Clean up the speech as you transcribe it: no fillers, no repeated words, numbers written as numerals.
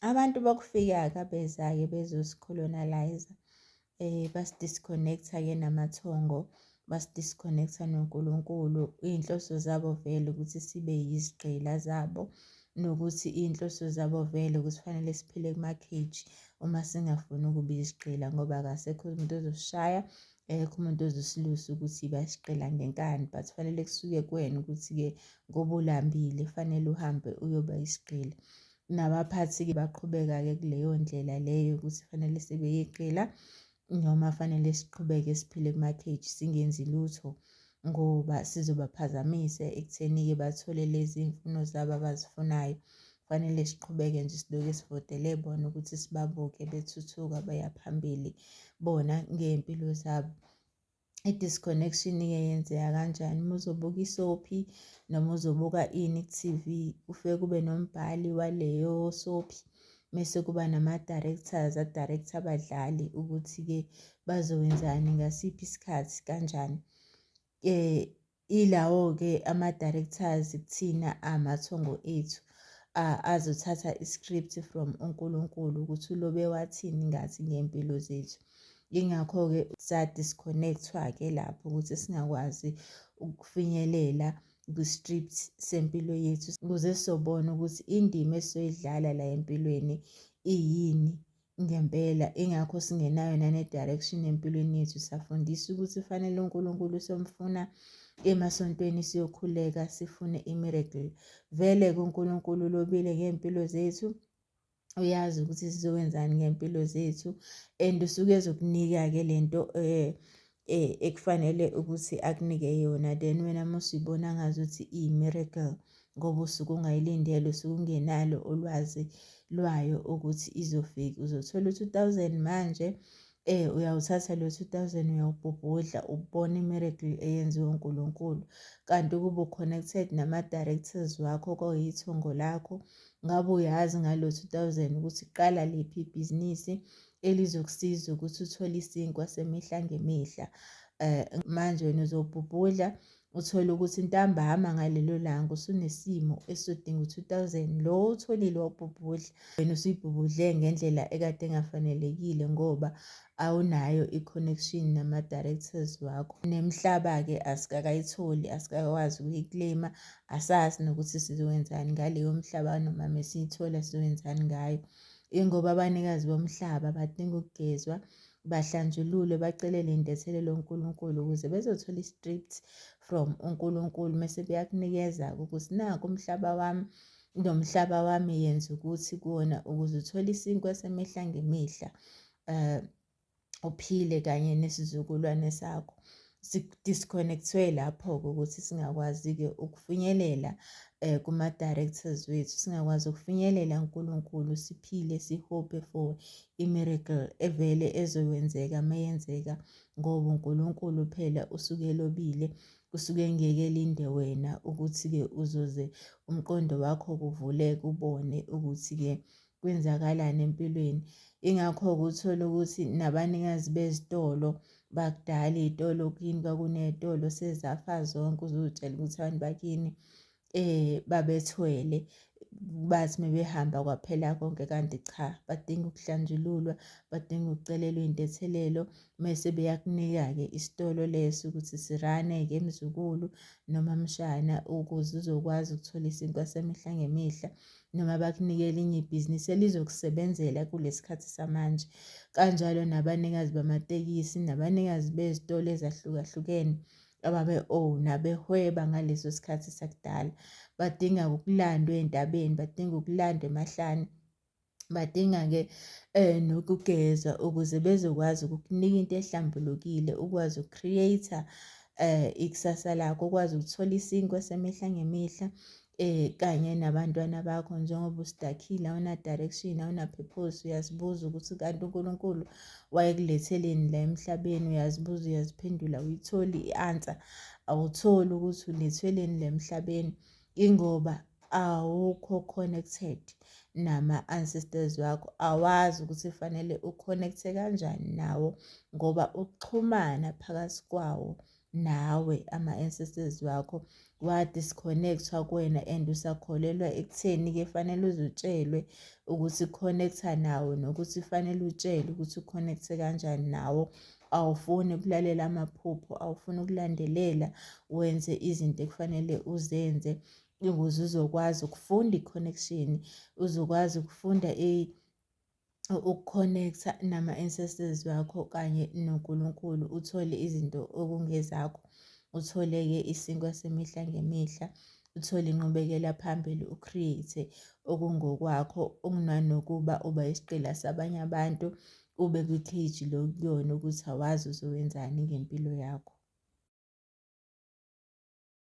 Abantu bakufika-ke beza-ke bezosicolonialize, basi-disconnect-a-ke namathongo, basi-disconnect-a noNkulunkulu. Iy'nhloso zabo vele ukuthi sibe yizigqila zabo, nokuthi iy'nhloso zabo vele ukuthi fanele siphile kuma-cage uma singafuni ukuba izigqila, ngoba akasekho umuntu ozosishaya, akekho umuntu ozosilusa ukuthi yiba isigqila ngenkani, but fanele kusuke kuwena ukuthi-ke ngoba ulambile fanele uhambe uyoba isigqila. Nabaphathi-ke baqhubeka-ke kuleyo ndlela leyo ukuthi fanele sibe yiqila noma fanele siqhubeke siphile kuma-cage singenzi lutho, ngoba sizobaphazamise ekutheni-ke bathole lezi mfuno zabo abazifunayo. Fanele siqhubeke nje siloke sivotele bona ukuthi sibabuke bethuthuka baya phambili bona ngey'mpilo zabo. I-disconnection-ke yenzeka kanjani? Uma uzobuka i-soapie noma uzobuka ini ku-T_V, kufike kube nombhali waleyo soapie, mese kuba nama-directors a-director abadlali ukuthi-ke bazowenzani ngasiphi isikhathi kanjani. Ilawo-ke ama-directors kuthina amathongo ethu azothatha i-script from uNkulunkulu ukuthi ulobe wathini ngathi ngey'mpilo zethu. Yingakho-ke sa-disconnect-wa-ke lapho ukuthi singakwazi ukufinyelela kwi-script sempilo yethu ukuze sizobona ukuthi indima esizoyidlala la empilweni iyini ngempela. Ingakho singenayo nane-direction empilweni yethu. Safundiswa ukuthi fanele uNkulunkulu somfuna emasontweni siyokhuleka sifune i-miracle. Vele-ke uNkulunkulu ulobile ngey'mpilo zethu, uyazi ukuthi sizokwenzani ngey'mpilo zethu, and usuke ezokunika-ke lento ekufanele ukuthi akunike yona. Then wena uma usuyibona ngazuthi iyi-miracle ngoba usuke ungayilindele, usuke ungenalo ulwazi lwayo ukuthi izofika. Uzothola u-2000 manje, uyawuthatha lo 2000 uyawubhubhudla ubone i-miracle eyenziwe uNkulunkulu. Kanti ukube u-connected nama-directors wakho kwayithongo lakho, ngabe uyazi ngalo 2000 ukuthi qala liphi ibhizinisi elizokusiza ukuthi uthole isinkwa semihla ngemihla. Manje wena uzobhubhudla uthole ukuthi ntambama ngalelo langa usunesimo esizodinga u-2000, lo utholile wawubhubhudla. Wena usuyibhubhudle ngendlela ekade engafanelekile ngoba awunayo i-connection nama-directors wakho. Nemihlaba-ke asikakayitholi, asikakwazi ukuyi-claim-a, asazi nokuthi sizokwenzani ngaleyo mhlaba noma mesiyithola sizokwenzani ngayo. Ingoba abanikazi bomhlaba badinga ukugezwa, bahlanjululwe, bacelele indethelelo uNkulunkulu ukuze bezothola i-script from uNkulunkulu. Mese beyakunikeza-ke ukuthi naku umhlaba wami, nomhlaba wami yenza ukuthi kuwona ukuze uthole isinkwa semihla ngemihla, uphile kanye nesizukulwane sakho. Disconnect-we lapho-ke ukuthi singakwazi-ke ukufinyelela kuma-directors wethu, singakwazi ukufinyelela kuNkulunkulu, siphile sihope for i-miracle evele ezokwenzeka mayenzeka, ngoba uNkulunkulu phela usuke elobile, usuke engeke elinde wena ukuthi-ke uzoze umqondo wakho kuvuleke ubone ukuthi-ke kwenzakalani empilweni. Ingakho-ke uthola ukuthi nabanikazi bezitolo bakudala, iy'tolo kini kwakuney'tolo sezafa zonke, uzotshela ukuthi abantu bakini babethwele, bathi mebehamba kwaphela konke, kanti cha, badinga ukuhlanjululwa, badinga ukucelelwa iy'ndethelelo. Mese beyakunika-ke isitolo leso ukuthi sirane-ke mzukulu noma mshana ukuze uzokwazi ukuthola isinkwa semihla ngemihla, noma bakunike elinye ibhizinisi elizokusebenzela kulesi khathi samanje. Kanjalo nabanikazi bamatekisi, nabanikazi bezitolo ezahlukahlukene ababe-own-a, behweba ngaleso sikhathi sakudala, badinga ukulandwa ey'ntabeni, badinga ukulandwa emahlane, badinga-ke nokugezwa ukuze bezokwazi ukukunika into ehlambulukile, ukwazi uku-create-a ikusasa lakho, ukwazi ukuthola isinkwa semihla ngemihla, kanye nabantwana bakho. Njengoba usidakile awuna-direction, awuna-purpose, uyazibuza ukuthi kanti uNkulunkulu wayekuletheleni la emhlabeni, uyazibuza, uyaziphendula, awuyitholi i-answer, awutholi ukuthi uletheleni la emhlabeni, ingoba awukho connected nama-ancestors wakho. Awazi ukuthi fanele u-connect-e kanjani nawo, ngoba ukuxhumana phakathi kwawo nawe ama-ancestors wakho wa-disconnect-wa kuwena and usakholelwa ekutheni-ke fanele uze utshelwe ukuthi connect-a nawo nokuthi fanele utshelwe ukuthi u-connect-e kanjani nawo. Awufuni ukulalela amaphupho, awufuni ukulandelela wenze izinto ekufanele uzenze ukuze uzokwazi ukufunda i-connection, uzokwazi ukufunda ukukhonektha nama-ancestors wakho kanye noNkulunkulu, uthole izinto okungezakho, uthole-ke isinkwa semihla ngemihla, uthole inqubekela phambili, u-create-e okungokwakho okunanokuba uba isiqila sabanye abantu, ube kwi-cage lokuyona ukuthi awazi uzowenzani ngempilo yakho.